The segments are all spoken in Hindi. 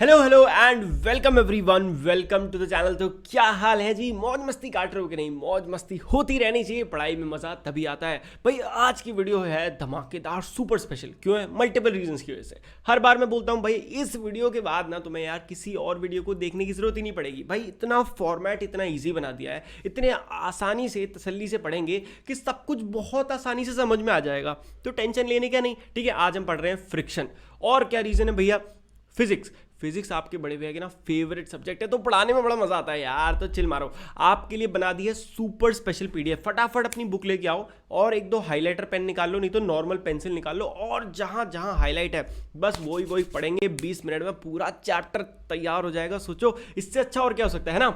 Hello hello and welcome everyone, welcome to the channel. तो क्या हाल है जी? मौज मस्ती काट रहे हो कि नहीं? मौज मस्ती होती रहनी चाहिए, पढ़ाई में मजा तभी आता है भाई। आज की वीडियो है धमाकेदार, सुपर स्पेशल। क्यों है? मल्टीपल रीजंस की वजह से। हर बार मैं बोलता हूँ भाई, इस वीडियो के बाद ना तुम्हें यार किसी और वीडियो को देखने की जरूरत ही नहीं पड़ेगी भाई। इतना फॉर्मेट इतना ईजी बना दिया है, इतने आसानी से तसल्ली से पढ़ेंगे कि सब कुछ बहुत आसानी से समझ में आ जाएगा। तो टेंशन लेने का नहीं, ठीक है। आज हम पढ़ रहे हैं फ्रिक्शन। और क्या रीजन है भैया? फिजिक्स। फिजिक्स आपके बड़े भैया के ना फेवरेट सब्जेक्ट है, तो पढ़ाने में बड़ा मजा आता है यार। तो चिल मारो, आपके लिए बना दी है सुपर स्पेशल पीडीएफ। फटाफट अपनी बुक लेके आओ और एक दो हाइलाइटर पेन निकाल लो, नहीं तो नॉर्मल पेंसिल निकाल लो, और जहां जहां हाईलाइट है बस वही वही पढ़ेंगे। 20 मिनट में पूरा चैप्टर तैयार हो जाएगा। सोचो इससे अच्छा और क्या हो सकता है ना।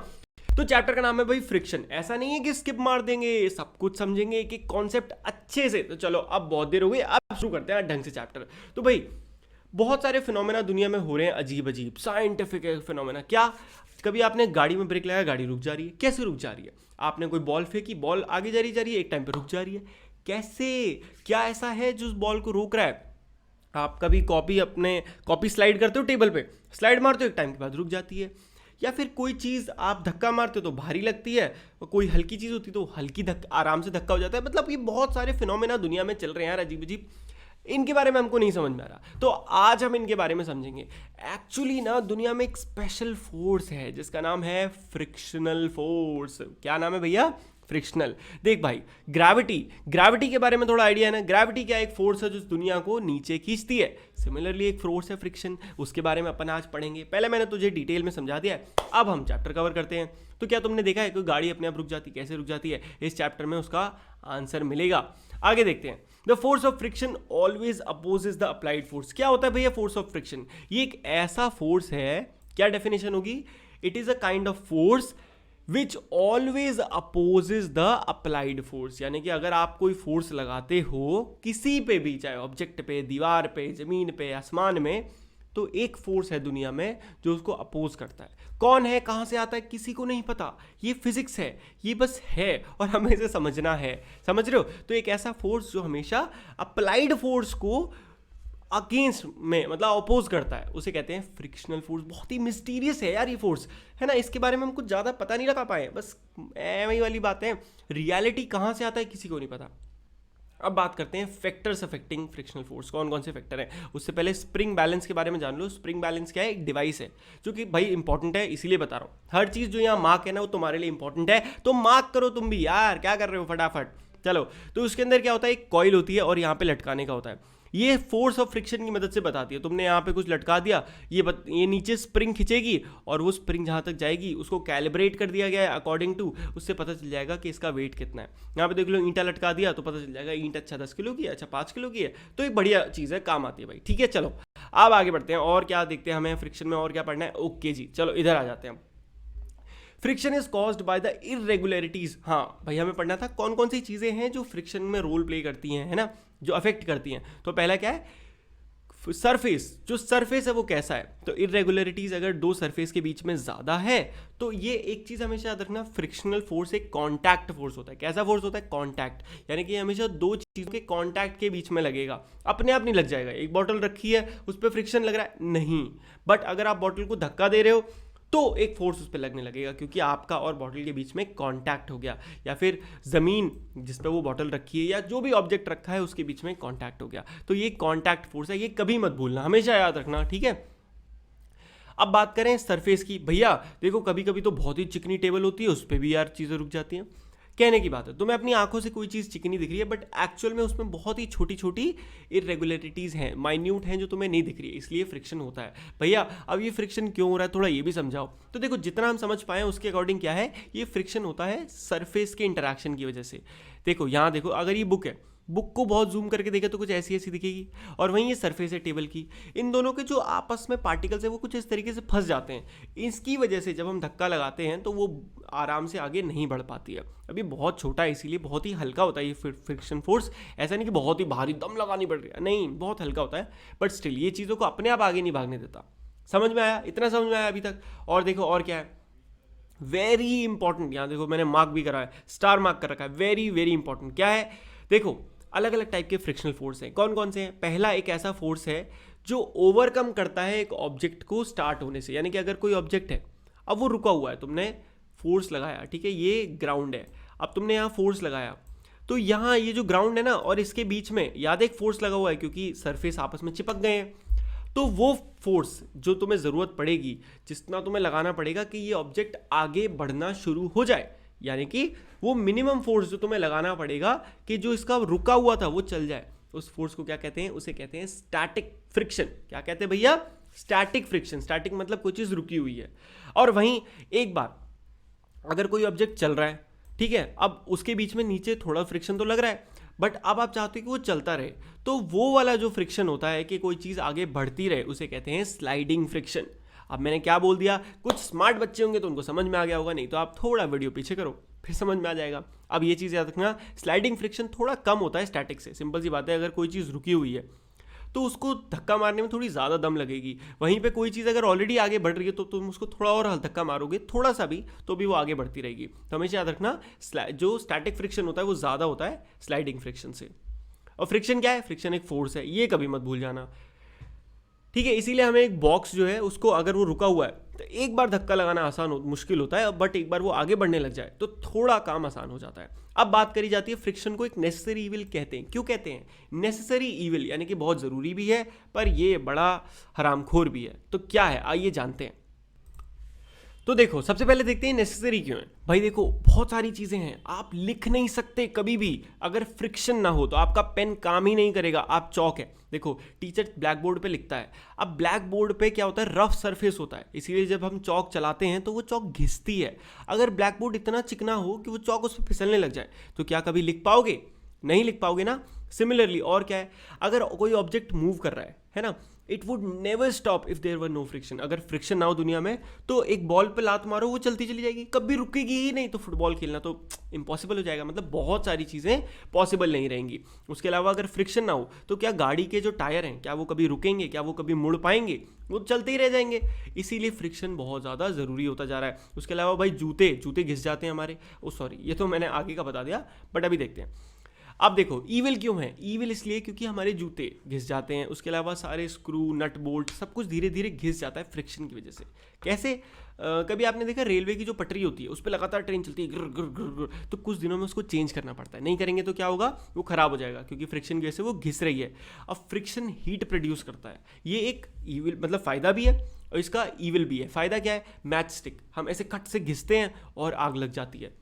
तो चैप्टर का नाम है भाई फ्रिक्शन। ऐसा नहीं है कि स्किप मार देंगे, सब कुछ समझेंगे एक एक कॉन्सेप्ट अच्छे से। तो चलो, अब बहुत देर हो गई, अब शुरू करते हैं ढंग से चैप्टर। तो भाई बहुत सारे फिनोमेना दुनिया में हो रहे हैं, अजीब अजीब साइंटिफिक फिनोमेना। क्या कभी आपने गाड़ी में ब्रेक लगाया, गाड़ी रुक जा रही है? कैसे रुक जा रही है? आपने कोई बॉल फेंकी, बॉल आगे जा रही है, एक टाइम पे रुक जा रही है। कैसे? क्या ऐसा है जो उस बॉल को रोक रहा है? आप कभी कॉपी स्लाइड करते हो, टेबल पे स्लाइड मारते हो, एक टाइम के बाद रुक जाती है। या फिर कोई चीज़ आप धक्का मारते हो तो भारी लगती है, और कोई हल्की चीज़ होती है तो हल्की धक्का, आराम से धक्का हो जाता है। मतलब ये बहुत सारे फिनोमेना दुनिया में चल रहे हैं यार, अजीब अजीब। इनके बारे में हमको नहीं समझ में आ रहा, तो आज हम इनके बारे में समझेंगे। एक्चुअली ना दुनिया में एक स्पेशल फोर्स है जिसका नाम है फ्रिक्शनल फोर्स। क्या नाम है भैया? फ्रिक्शनल। देख भाई, ग्रेविटी के बारे में थोड़ा आइडिया है ना। ग्रेविटी क्या? एक फोर्स है जो दुनिया को नीचे खींचती है। सिमिलरली एक फोर्स है फ्रिक्शन, उसके बारे में अपन आज पढ़ेंगे। पहले मैंने तुझे डिटेल में समझा दिया है, अब हम चैप्टर कवर करते हैं। तो क्या तुमने देखा है कोई गाड़ी अपने आप रुक जाती? कैसे रुक जाती है? इस चैप्टर में उसका आंसर मिलेगा। आगे देखते हैं। The force of friction always opposes the applied force. क्या होता है भैया फोर्स ऑफ फ्रिक्शन? ये एक ऐसा फोर्स है, क्या डेफिनेशन होगी? It is a kind of force which always opposes the applied force. यानी कि अगर आप कोई फोर्स लगाते हो किसी पे भी, चाहे ऑब्जेक्ट पे, दीवार पे, जमीन पे, आसमान में, तो एक फोर्स है दुनिया में जो उसको अपोज करता है। कौन है, कहां से आता है, किसी को नहीं पता। ये फिजिक्स है, ये बस है और हमें इसे समझना है। समझ रहे हो? तो एक ऐसा फोर्स जो हमेशा अप्लाइड फोर्स को अगेंस्ट में, मतलब अपोज करता है, उसे कहते हैं फ्रिक्शनल फोर्स। बहुत ही मिस्टीरियस है यार ये फोर्स, है ना। इसके बारे में हम कुछ ज़्यादा पता नहीं लगा पाए, बस वही वाली बात है। रियलिटी कहाँ से आता है किसी को नहीं पता। अब बात करते हैं फैक्टर्स अफेक्टिंग फ्रिक्शनल फोर्स। कौन कौन से फैक्टर हैं? उससे पहले स्प्रिंग बैलेंस के बारे में जान लो। स्प्रिंग बैलेंस क्या है? एक डिवाइस है जो कि भाई इंपॉर्टेंट है, इसीलिए बता रहा हूँ। हर चीज़ जो यहाँ मार्क है ना, वो तुम्हारे लिए इंपॉर्टेंट है, तो मार्क करो तुम भी यार। क्या कर रहे हो फटाफट? चलो, तो उसके अंदर क्या होता है? एक कॉइल होती है और यहाँ पे लटकाने का होता है। ये फोर्स ऑफ फ्रिक्शन की मदद से बताती है। तुमने यहाँ पे कुछ लटका दिया, ये नीचे स्प्रिंग खिंचेगी, और वो स्प्रिंग जहाँ तक जाएगी उसको कैलिब्रेट कर दिया गया है अकॉर्डिंग टू, उससे पता चल जाएगा कि इसका वेट कितना है। यहाँ पे देख लो, ईंटा लटका दिया तो पता चल जाएगा ईंट अच्छा 10 किलो की है, अच्छा 5 किलो की है। तो एक बढ़िया चीज़ है, काम आती है भाई। ठीक है, चलो अब आगे बढ़ते हैं। और क्या देखते हैं हमें फ्रिक्शन में, और क्या पढ़ना है? ओके जी, चलो इधर आ जाते हैं। Friction is caused by the irregularities. हाँ भाई, हमें पढ़ना था कौन कौन सी चीजें हैं जो फ्रिक्शन में रोल प्ले करती हैं, है ना, जो अफेक्ट करती हैं। तो पहला क्या है? सरफेस। जो सरफेस है वो कैसा है? तो इरेगुलरिटीज अगर दो सरफेस के बीच में ज्यादा है, तो ये एक चीज हमेशा याद रखना, फ्रिक्शनल फोर्स एक कांटेक्ट फोर्स होता है। कैसा फोर्स होता है? कांटेक्ट। यानी कि हमेशा दो चीजों के कांटेक्ट के बीच में लगेगा, अपने आप नहीं लग जाएगा। एक बॉटल रखी है, उस पर फ्रिक्शन लग रहा है नहीं, बट अगर आप बॉटल को धक्का दे रहे हो तो एक फोर्स उस पर लगने लगेगा, क्योंकि आपका और बॉटल के बीच में कांटेक्ट हो गया। या फिर जमीन जिस पे वो बॉटल रखी है या जो भी ऑब्जेक्ट रखा है उसके बीच में कांटेक्ट हो गया, तो ये कांटेक्ट फोर्स है। ये कभी मत भूलना, हमेशा याद रखना, ठीक है। अब बात करें सरफेस की। भैया देखो, कभी कभी तो बहुत ही चिकनी टेबल होती है, उस पर भी यार चीज़ें रुक जाती हैं। कहने की बात है, तुम्हें अपनी आंखों से कोई चीज़ चिकनी दिख रही है, बट एक्चुअल में उसमें बहुत ही छोटी छोटी इरेगुलरिटीज़ हैं, माइन्यूट हैं, जो तुम्हें नहीं दिख रही है, इसलिए फ्रिक्शन होता है। भैया अब ये फ्रिक्शन क्यों हो रहा है, थोड़ा ये भी समझाओ। तो देखो, जितना हम समझ पाए उसके अकॉर्डिंग क्या है, ये फ्रिक्शन होता है सरफेस के इंटरेक्शन की वजह से। देखो यहाँ देखो, अगर ये बुक है, बुक को बहुत जूम करके देखे तो कुछ ऐसी ऐसी दिखेगी, और वहीं ये सरफेस है टेबल की। इन दोनों के जो आपस में पार्टिकल्स है वो कुछ इस तरीके से फंस जाते हैं। इसकी वजह से जब हम धक्का लगाते हैं तो वो आराम से आगे नहीं बढ़ पाती है। अभी बहुत छोटा है, इसीलिए बहुत ही हल्का होता है ये फ्रिक्शन फोर्स। ऐसा नहीं कि बहुत ही भारी दम लगानी पड़ रही है, नहीं, बहुत हल्का होता है, बट स्टिल ये चीज़ों को अपने आप आगे नहीं भागने देता। समझ में आया? इतना समझ में आया अभी तक? और देखो और क्या है, वेरी इंपॉर्टेंट। यहाँ देखो मैंने मार्क भी करा है, स्टार मार्क कर रखा है, वेरी वेरी इंपॉर्टेंट। क्या है? देखो, अलग अलग टाइप के फ्रिक्शनल फोर्स हैं। कौन कौन से हैं? पहला एक ऐसा फोर्स है जो ओवरकम करता है एक ऑब्जेक्ट को स्टार्ट होने से। यानी कि अगर कोई ऑब्जेक्ट है, अब वो रुका हुआ है, तुमने फोर्स लगाया, ठीक है, ये ग्राउंड है, अब तुमने यहाँ फोर्स लगाया, तो यहाँ ये जो ग्राउंड है ना और इसके बीच में याद एक फोर्स लगा हुआ है क्योंकि सरफेस आपस में चिपक गए हैं, तो वो फोर्स जो तुम्हें ज़रूरत पड़ेगी, जितना तुम्हें लगाना पड़ेगा कि ये ऑब्जेक्ट आगे बढ़ना शुरू हो जाए, यानी कि वो मिनिमम फोर्स जो तुम्हें लगाना पड़ेगा कि जो इसका रुका हुआ था वो चल जाए, उस फोर्स को क्या कहते हैं? उसे कहते हैं स्टैटिक फ्रिक्शन। क्या कहते हैं भैया? Static friction. स्टैटिक मतलब कोई चीज़ रुकी हुई है। और वहीं एक बार अगर कोई ऑब्जेक्ट चल रहा है, ठीक है, अब उसके बीच में नीचे थोड़ा फ्रिक्शन तो लग रहा है, बट अब आप चाहते हो कि वो चलता रहे, तो वो वाला जो फ्रिक्शन होता है कि कोई चीज़ आगे बढ़ती रहे, उसे कहते हैं स्लाइडिंग फ्रिक्शन। अब मैंने क्या बोल दिया? कुछ स्मार्ट बच्चे होंगे तो उनको समझ में आ गया होगा, नहीं तो आप थोड़ा वीडियो पीछे करो फिर समझ में आ जाएगा। अब ये चीज़ याद रखना, स्लाइडिंग फ्रिक्शन थोड़ा कम होता है स्टैटिक से। सिंपल सी बात है, अगर कोई चीज़ रुकी हुई है तो उसको धक्का मारने में थोड़ी ज़्यादा दम लगेगी, वहीं पे कोई चीज़ अगर ऑलरेडी आगे बढ़ रही है तो तुम उसको थोड़ा और धक्का मारोगे, थोड़ा सा भी, तो भी वो आगे बढ़ती रहेगी। तो हमेशा याद रखना, जो स्टैटिक फ्रिक्शन होता है वो ज़्यादा होता है स्लाइडिंग फ्रिक्शन से। और फ्रिक्शन क्या है? फ्रिक्शन एक फोर्स है, ये कभी मत भूल जाना, ठीक है। इसीलिए हमें एक बॉक्स जो है उसको अगर वो रुका हुआ है तो एक बार धक्का लगाना मुश्किल होता है, बट एक बार वो आगे बढ़ने लग जाए तो थोड़ा काम आसान हो जाता है। अब बात करी जाती है फ्रिक्शन को एक नेसेसरी इविल कहते हैं। क्यों कहते हैं नेसेसरी इविल? यानी कि बहुत ज़रूरी भी है पर ये बड़ा हरामखोर भी है। तो क्या है, आइए जानते हैं। तो देखो, सबसे पहले देखते हैं नेसेसरी क्यों है। भाई देखो, बहुत सारी चीज़ें हैं, आप लिख नहीं सकते कभी भी अगर फ्रिक्शन ना हो, तो आपका पेन काम ही नहीं करेगा। आप चौक है, देखो टीचर ब्लैक बोर्ड पे लिखता है, अब ब्लैक बोर्ड पे क्या होता है? रफ सरफेस होता है, इसीलिए जब हम चौक चलाते हैं तो वो चौक घिसती है। अगर ब्लैक बोर्ड इतना चिकना हो कि वो चौक उस पर फिसलने लग जाए तो क्या कभी लिख पाओगे? नहीं लिख पाओगे ना। सिमिलरली और क्या है, अगर कोई ऑब्जेक्ट मूव कर रहा है ना, it would never stop if there were no friction. अगर फ्रिक्शन ना हो दुनिया में तो एक बॉल पे लात मारो वो चलती चली जाएगी, कभी रुकेगी ही नहीं। तो फुटबॉल खेलना तो इम्पॉसिबल हो जाएगा, मतलब बहुत सारी चीज़ें पॉसिबल नहीं रहेंगी। उसके अलावा अगर फ्रिक्शन ना हो तो क्या गाड़ी के जो टायर हैं क्या वो कभी रुकेंगे? क्या वो कभी मुड़ पाएंगे? वो चलते ही रह जाएंगे। इसीलिए फ्रिक्शन बहुत ज़्यादा ज़रूरी होता जा रहा है। उसके अलावा भाई जूते घिस जाते हैं हमारे, सॉरी ये तो मैंने आगे का बता दिया, बट अभी देखते हैं। अब देखो ईविल क्यों है? ईविल इसलिए क्योंकि हमारे जूते घिस जाते हैं, उसके अलावा सारे स्क्रू नट बोल्ट सब कुछ धीरे धीरे घिस जाता है फ्रिक्शन की वजह से। कैसे? कभी आपने देखा रेलवे की जो पटरी होती है उस पर लगातार ट्रेन चलती है, गिर गिर गिर गिर, तो कुछ दिनों में उसको चेंज करना पड़ता है। नहीं करेंगे तो क्या होगा? वो खराब हो जाएगा क्योंकि फ्रिक्शन की वजह से वो घिस रही है। अब फ्रिक्शन हीट प्रोड्यूस करता है, ये एक ईविल मतलब फ़ायदा भी है और इसका ईविल भी है। फ़ायदा क्या है? मैच स्टिक, हम ऐसे कट से घिसते हैं और आग लग जाती है,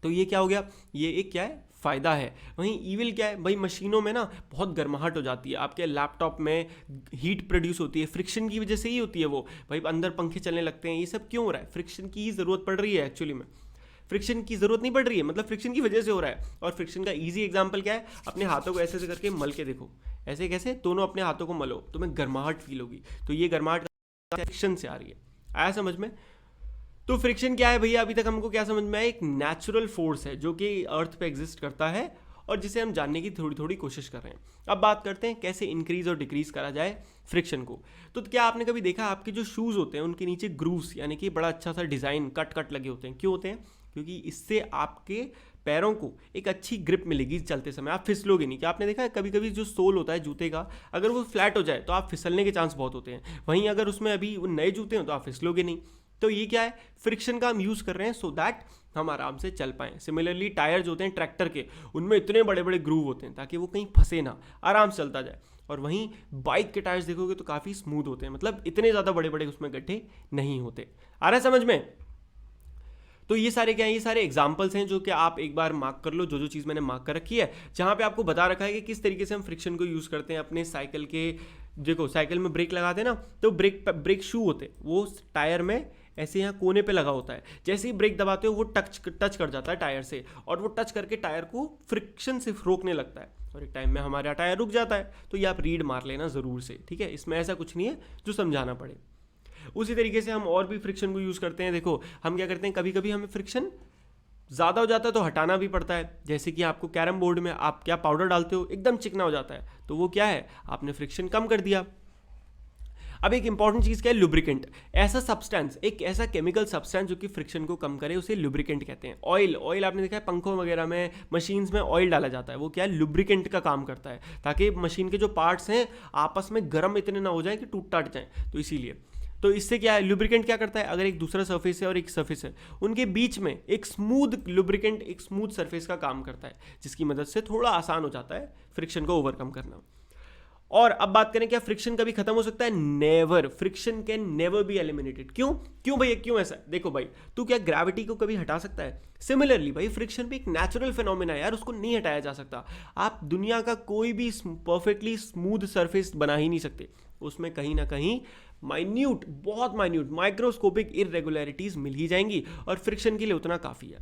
तो ये क्या हो गया? ये एक क्या है? फ़ायदा है। वहीं ईविल क्या है? भाई मशीनों में ना बहुत गर्माहट हो जाती है, आपके लैपटॉप में हीट प्रोड्यूस होती है, फ्रिक्शन की वजह से ही होती है वो। भाई अंदर पंखे चलने लगते हैं, ये सब क्यों हो रहा है? फ्रिक्शन की ही ज़रूरत पड़ रही है। एक्चुअली में फ्रिक्शन की ज़रूरत नहीं पड़ रही है, मतलब फ्रिक्शन की वजह से हो रहा है। और फ्रिक्शन का ईजी एग्जाम्पल क्या है? अपने हाथों को ऐसे ऐसे करके मल के देखो, ऐसे कैसे दोनों अपने हाथों को मलो, तुम्हें गर्माहट फील होगी। तो ये गर्माहट फ्रिक्शन से आ रही है। आया समझ में? तो फ्रिक्शन क्या है भैया? अभी तक हमको क्या समझ में आया? एक नेचुरल फोर्स है जो कि अर्थ पे एग्जिस्ट करता है और जिसे हम जानने की थोड़ी थोड़ी कोशिश कर रहे हैं। अब बात करते हैं कैसे इंक्रीज और डिक्रीज करा जाए फ्रिक्शन को। तो क्या आपने कभी देखा आपके जो शूज़ होते हैं उनके नीचे ग्रूव्स यानी कि बड़ा अच्छा सा डिज़ाइन कट लगे होते हैं? क्यों होते हैं? क्योंकि इससे आपके पैरों को एक अच्छी ग्रिप मिलेगी चलते समय, आप फिसलोगे नहीं। क्या आपने देखा है कभी कभी जो सोल होता है जूते का, अगर वो फ्लैट हो जाए तो आप फिसलने के चांस बहुत होते हैं। वहीं अगर उसमें अभी वो नए जूते हैं तो आप फिसलोगे नहीं। तो ये क्या है? फ्रिक्शन का हम यूज़ कर रहे हैं सो दैट हम आराम से चल पाएँ। सिमिलरली टायर जो होते हैं ट्रैक्टर के, उनमें इतने बड़े बड़े ग्रूव होते हैं ताकि वो कहीं फंसे ना, आराम से चलता जाए। और वहीं बाइक के टायर्स देखोगे तो काफ़ी स्मूथ होते हैं, मतलब इतने ज़्यादा बड़े बड़े उसमें गड्ढे नहीं होते। आ रहा है समझ में? तो ये सारे क्या हैं? ये सारे एग्जाम्पल्स हैं जो कि आप एक बार मार्क कर लो, जो चीज़ मैंने मार्क कर रखी है, जहाँ पे आपको बता रखा है कि किस तरीके से हम फ्रिक्शन को यूज़ करते हैं अपने साइकिल के। देखो साइकिल में ब्रेक लगाते हैं ना, तो ब्रेक शू होते हैं, वो टायर में ऐसे यहाँ कोने पे लगा होता है। जैसे ही ब्रेक दबाते हो वो टच कर जाता है टायर से, और वो टच करके टायर को फ्रिक्शन से रोकने लगता है, और एक टाइम में हमारा टायर रुक जाता है। तो ये आप रीड मार लेना ज़रूर से, ठीक है? इसमें ऐसा कुछ नहीं है जो समझाना पड़े। उसी तरीके से हम और भी फ्रिक्शन को यूज़ करते हैं। देखो हम क्या करते हैं, कभी कभी हमें फ्रिक्शन ज़्यादा हो जाता है तो हटाना भी पड़ता है। जैसे कि आपको कैरम बोर्ड में आप क्या पाउडर डालते हो, एकदम चिकना हो जाता है, तो वो क्या है? आपने फ्रिक्शन कम कर दिया। अब एक इंपॉर्टेंट चीज़ क्या है, लुब्रिकेंट। ऐसा सब्सटेंस, एक ऐसा केमिकल सब्सटेंस जो कि फ्रिक्शन को कम करे, उसे लुब्रिकेंट कहते हैं। ऑयल आपने देखा है पंखों वगैरह में, मशीन्स में ऑयल डाला जाता है, वो क्या है, लुब्रिकेंट का काम करता है, ताकि मशीन के जो पार्ट्स हैं आपस में गर्म इतने ना हो जाए कि टूट टाट जाए। तो इसीलिए तो इससे क्या है, लुब्रिकेंट क्या करता है, अगर एक दूसरा सरफेस है और एक सरफेस है, उनके बीच में एक स्मूथ लुब्रिकेंट, एक स्मूथ सरफेस का काम करता है, जिसकी मदद से थोड़ा आसान हो जाता है फ्रिक्शन को ओवरकम करना। और अब बात करें क्या फ्रिक्शन कभी खत्म हो सकता है, never. Friction can never be eliminated. क्यों भैया, क्यों ऐसा? देखो भाई, तू क्या ग्रेविटी को कभी हटा सकता है? सिमिलरली भाई, फ्रिक्शन भी एक नेचुरल फिनोमिना है यार, उसको नहीं हटाया जा सकता। आप दुनिया का कोई भी परफेक्टली स्मूथ सरफेस बना ही नहीं सकते, उसमें कहीं ना कहीं माइन्यूट, बहुत माइन्यूट, माइक्रोस्कोपिक इरेगुलरिटीज मिल ही जाएंगी, और फ्रिक्शन के लिए उतना काफी है।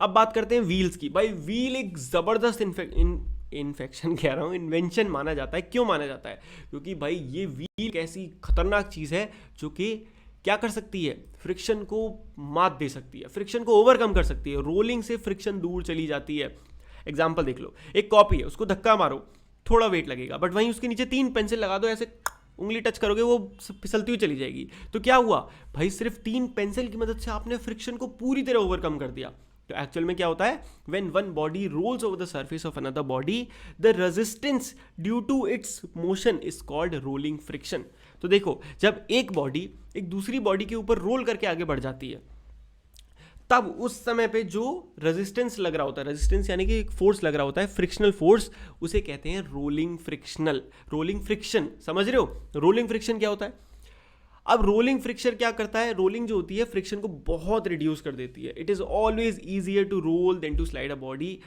अब बात करते हैं व्हील्स की। भाई व्हील एक जबरदस्त इन्फेक्शन कह रहा हूँ, इन्वेंशन माना जाता है। क्यों माना जाता है? क्योंकि भाई ये व्हील एक ऐसी खतरनाक चीज है जो कि क्या कर सकती है, फ्रिक्शन को मात दे सकती है, फ्रिक्शन को ओवरकम कर सकती है। रोलिंग से फ्रिक्शन दूर चली जाती है। एग्जाम्पल देख लो, एक कॉपी है, उसको धक्का मारो, थोड़ा वेट लगेगा, बट वहीं उसके नीचे 3 पेंसिल लगा दो, ऐसे उंगली टच करोगे वो फिसलती हुई चली जाएगी। तो क्या हुआ भाई, सिर्फ 3 पेंसिल की मदद से आपने फ्रिक्शन को पूरी तरह ओवरकम कर दिया। तो एक्चुअल में क्या होता है, when one body rolls over the surface of another body, the resistance due to its motion is called rolling friction. तो देखो, जब एक बॉडी एक दूसरी बॉडी के ऊपर रोल करके आगे बढ़ जाती है, तब उस समय पे जो रेजिस्टेंस लग रहा होता है, रेजिस्टेंस यानी कि एक फोर्स लग रहा होता है, फ्रिक्शनल फोर्स, उसे कहते हैं रोलिंग फ्रिक्शन। समझ रहे हो रोलिंग फ्रिक्शन क्या होता है? अब रोलिंग फ्रिक्शन क्या करता है, रोलिंग जो होती है फ्रिक्शन को बहुत रिड्यूस कर देती है। It is always easier to roll than to slide a body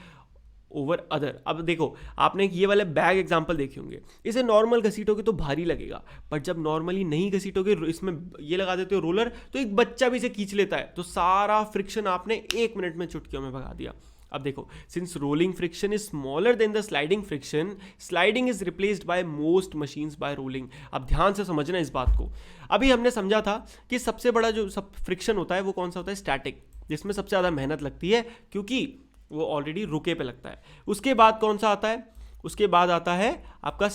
over other. अब देखो, आपने ये वाले बैग एग्जांपल देखे होंगे, इसे नॉर्मल घसीटोगे तो भारी लगेगा, बट जब नॉर्मली नहीं घसीटोगे, इसमें ये लगा देते हो रोलर, तो एक बच्चा भी इसे खींच लेता है, तो सारा फ्रिक्शन आपने 1 मिनट में चुटकियों में भगा दिया। अब देखो, since rolling friction is smaller than the sliding friction, sliding is replaced by most machines bye rolling. अब ध्यान से समझना इस बात को। अभी हमने समझा था कि सबसे बड़ा जो सब फ्रिक्शन होता है वो कौन सा होता है, स्टैटिक, जिसमें सबसे ज़्यादा मेहनत लगती है क्योंकि वो ऑलरेडी रुके पे लगता है। उसके बाद कौन सा आता है, उसके बाद आता है आपका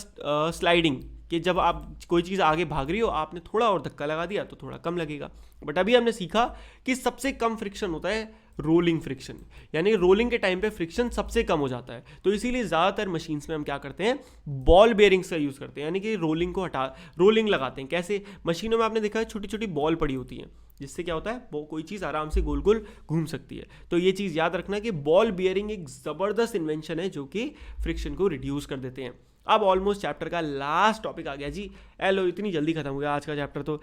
स्लाइडिंग, कि जब आप कोई चीज़ आगे भाग रही हो, आपने थोड़ा और धक्का लगा दिया तो थोड़ा कम लगेगा। बट अभी हमने सीखा कि सबसे कम फ्रिक्शन होता है रोलिंग फ्रिक्शन, यानी रोलिंग के टाइम पे फ्रिक्शन सबसे कम हो जाता है। तो इसीलिए ज़्यादातर मशीन्स में हम क्या करते हैं, बॉल बेयरिंग्स का यूज़ करते हैं, यानी कि रोलिंग को रोलिंग लगाते हैं। कैसे? मशीनों में आपने देखा है छोटी छोटी बॉल पड़ी होती हैं, जिससे क्या होता है, वो कोई चीज़ आराम से गोल गोल घूम सकती है। तो ये चीज़ याद रखना कि बॉल बियरिंग एक ज़बरदस्त इन्वेंशन है जो कि फ्रिक्शन को रिड्यूस कर देते हैं। अब ऑलमोस्ट चैप्टर का लास्ट टॉपिक आ गया जी। एलो, इतनी जल्दी खत्म हो गया आज का चैप्टर तो।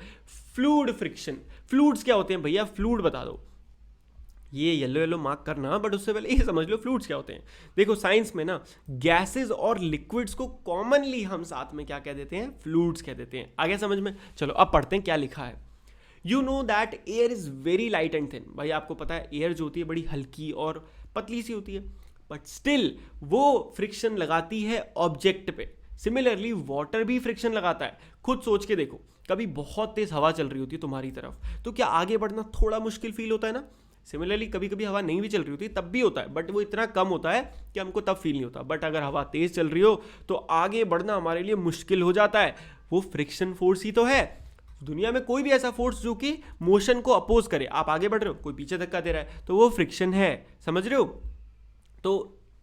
Fluid friction. फ्लूइड्स क्या होते हैं भैया, फ्लूइड बता दो। ये येलो मार्क करना, बट उससे पहले ये समझ लो फ्लूइड्स क्या होते हैं। देखो, साइंस में ना गैसेस और लिक्विड्स को कॉमनली हम साथ में क्या कह देते हैं, फ्लूइड्स कह देते हैं। आगे समझ में? चलो अब पढ़ते हैं क्या लिखा है। You know that air is very light and thin. भाई आपको पता है एयर जो होती है बड़ी हल्की और पतली सी होती है, बट स्टिल वो फ्रिक्शन लगाती है ऑब्जेक्ट पे। सिमिलरली वाटर भी फ्रिक्शन लगाता है। खुद सोच के देखो, कभी बहुत तेज हवा चल रही होती है तुम्हारी तरफ, तो क्या आगे बढ़ना थोड़ा मुश्किल फील होता है ना? सिमिलरली कभी कभी हवा नहीं भी चल रही होती तब भी होता है, बट वो इतना कम होता है कि हमको तब फील नहीं होता। बट अगर हवा तेज चल रही हो तो आगे बढ़ना हमारे लिए मुश्किल हो जाता है। वो फ्रिक्शन फोर्स ही तो है। दुनिया में कोई भी ऐसा फोर्स जो कि मोशन को अपोज करे, आप आगे बढ़ रहे हो, कोई पीछे धक्का दे रहा है, तो वो फ्रिक्शन है। समझ रहे हो? तो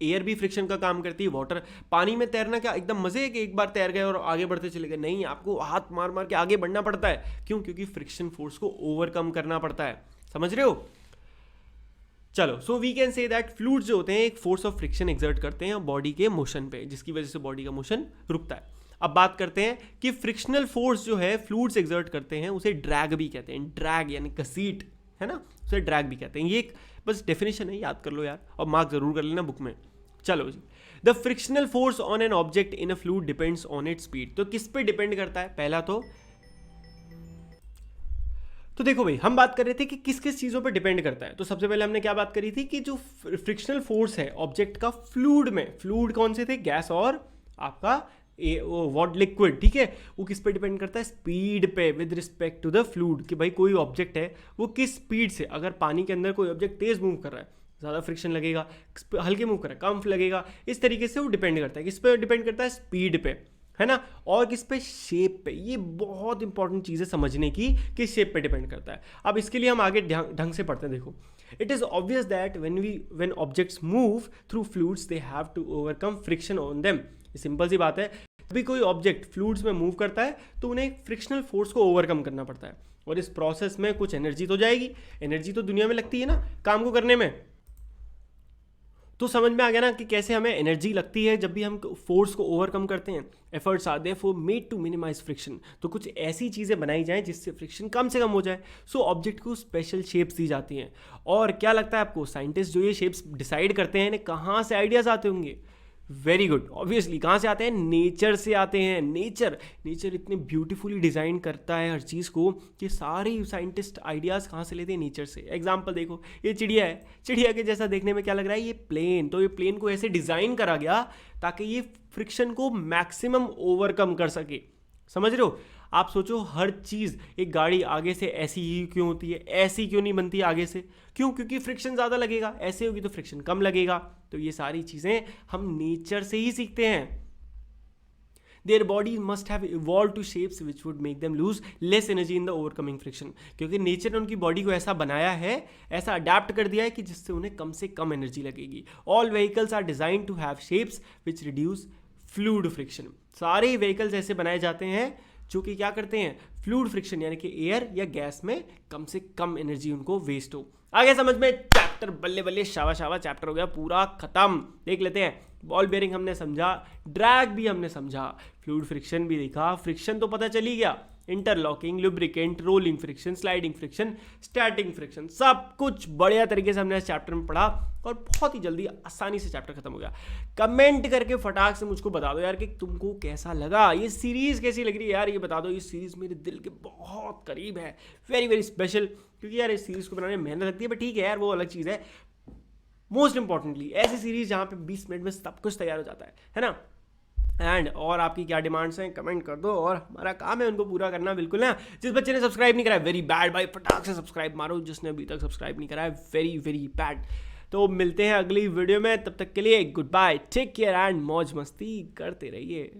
एयर भी फ्रिक्शन का काम करती है। वाटर, पानी में तैरना क्या एकदम मजे है कि एक बार तैर गए और आगे बढ़ते चले गए? नहीं, आपको हाथ मार मार के आगे बढ़ना पड़ता है। क्यों? क्योंकि फ्रिक्शन फोर्स को ओवरकम करना पड़ता है। समझ रहे हो? चलो, so we can say that fluids जो होते हैं एक फोर्स ऑफ फ्रिक्शन एक्सर्ट करते हैं बॉडी के मोशन पे, जिसकी वजह से बॉडी का मोशन रुकता है। अब बात करते हैं कि फ्रिक्शनल फोर्स जो है फ्लूइड्स एक्सर्ट करते हैं उसे ड्रैग भी कहते हैं। ड्रैग यानी घसीट, है ना, उसे ड्रैग भी कहते हैं। ये एक बस डेफिनेशन है, याद कर लो यार, और मार्क जरूर कर लेना बुक में। चलो जी, the frictional force on an object in a fluid depends on its speed. तो किस पे डिपेंड करता है? पहला तो देखो भाई, हम बात कर रहे थे कि किस किस चीज़ों पर डिपेंड करता है। तो सबसे पहले हमने क्या बात करी थी कि जो फ्रिक्शनल फोर्स है ऑब्जेक्ट का फ्लूइड में, फ्लूइड कौन से थे? गैस और आपका वॉट लिक्विड, ठीक है। वो किस पे डिपेंड करता है? स्पीड पे, with respect to the fluid, कि भाई कोई ऑब्जेक्ट है वो किस स्पीड से, अगर पानी के अंदर कोई ऑब्जेक्ट तेज मूव कर रहा है ज़्यादा फ्रिक्शन लगेगा, हल्के मूव कर रहा है कम लगेगा। इस तरीके से वो डिपेंड करता है। किस पे डिपेंड करता है? स्पीड पे। है ना, और किस पे, शेप पे। ये बहुत इंपॉर्टेंट चीज़ है समझने की कि शेप पे डिपेंड करता है। अब इसके लिए हम आगे ढंग से पढ़ते हैं। देखो, it is obvious that when objects move through fluids they have to overcome friction on them. Simple सी बात है, अभी कोई ऑब्जेक्ट फ्लूइड्स में मूव करता है तो उन्हें फ्रिक्शनल फोर्स को ओवरकम करना पड़ता है, और इस प्रोसेस में कुछ एनर्जी तो जाएगी। एनर्जी तो दुनिया में लगती है ना काम को करने में। तो समझ में आ गया ना कि कैसे हमें एनर्जी लगती है जब भी हम फोर्स को ओवरकम करते हैं। Efforts are therefore made to minimise friction. तो कुछ ऐसी चीज़ें बनाई जाएं जिससे फ्रिक्शन कम से कम हो जाए। सो ऑब्जेक्ट को स्पेशल शेप्स दी जाती हैं। और क्या लगता है आपको, साइंटिस्ट जो ये शेप्स डिसाइड करते हैं, इन्हें कहाँ से आइडियाज़ आते होंगे? वेरी गुड, ऑब्वियसली कहाँ से आते हैं? नेचर से आते हैं। नेचर इतने ब्यूटीफुली डिज़ाइन करता है हर चीज़ को कि सारे साइंटिस्ट आइडियाज़ कहाँ से लेते हैं? नेचर से। एग्जाम्पल देखो, ये चिड़िया है, चिड़िया के जैसा देखने में क्या लग रहा है? ये प्लेन। तो ये प्लेन को ऐसे डिज़ाइन करा गया ताकि ये फ्रिक्शन को मैक्सिमम ओवरकम कर सके। समझ रहे हो? आप सोचो, हर चीज़, एक गाड़ी आगे से ऐसी ही क्यों होती है, ऐसी क्यों नहीं बनती आगे से? क्यों? क्योंकि फ्रिक्शन ज़्यादा लगेगा। ऐसे होगी तो फ्रिक्शन कम लगेगा। तो ये सारी चीज़ें हम नेचर से ही सीखते हैं। Their body must have evolve to shapes which would make them lose less energy in the overcoming friction. क्योंकि नेचर ने उनकी बॉडी को ऐसा बनाया है, ऐसा अडेप्ट कर दिया है कि जिससे उन्हें कम से कम एनर्जी लगेगी। All vehicles are design to have shapes which reduce fluid friction. सारे व्हीकल्स ऐसे बनाए जाते हैं जो कि क्या करते हैं? फ्लूइड फ्रिक्शन यानी कि एयर या गैस में कम से कम एनर्जी उनको वेस्ट हो। आगे समझ में? चैप्टर बल्ले बल्ले शावा चैप्टर हो गया पूरा खत्म। देख लेते हैं। बॉल बेयरिंग हमने समझा, ड्रैग भी हमने समझा, फ्लूइड फ्रिक्शन भी देखा। फ्रिक्शन तो पता चल ही गया, interlocking, lubricant, rolling friction, sliding friction, static friction, सब कुछ बढ़िया तरीके से हमने इस चैप्टर में पढ़ा और बहुत ही जल्दी आसानी से चैप्टर खत्म हो गया। कमेंट करके फटाक से मुझको बता दो यार कि तुमको कैसा लगा, ये सीरीज़ कैसी लग रही है यार, ये बता दो। ये सीरीज़ मेरे दिल के बहुत करीब है, वेरी वेरी स्पेशल। क्योंकि यार इस सीरीज़ को बनाने में मेहनत लगती है, बट ठीक है यार, वो अलग चीज़ है। मोस्ट इंपॉर्टेंटली ऐसी सीरीज़ जहाँ पे 20 मिनट में सब कुछ तैयार हो जाता है ना। एंड और आपकी क्या डिमांड्स हैं कमेंट कर दो, और हमारा काम है उनको पूरा करना। बिल्कुल ना। जिस बच्चे ने सब्सक्राइब नहीं करा है, वेरी बैड भाई, फटाक से सब्सक्राइब मारो। जिसने अभी तक सब्सक्राइब नहीं करा है, वेरी वेरी बैड। तो मिलते हैं अगली वीडियो में, तब तक के लिए good bye, take care and मौज मस्ती करते रहिए।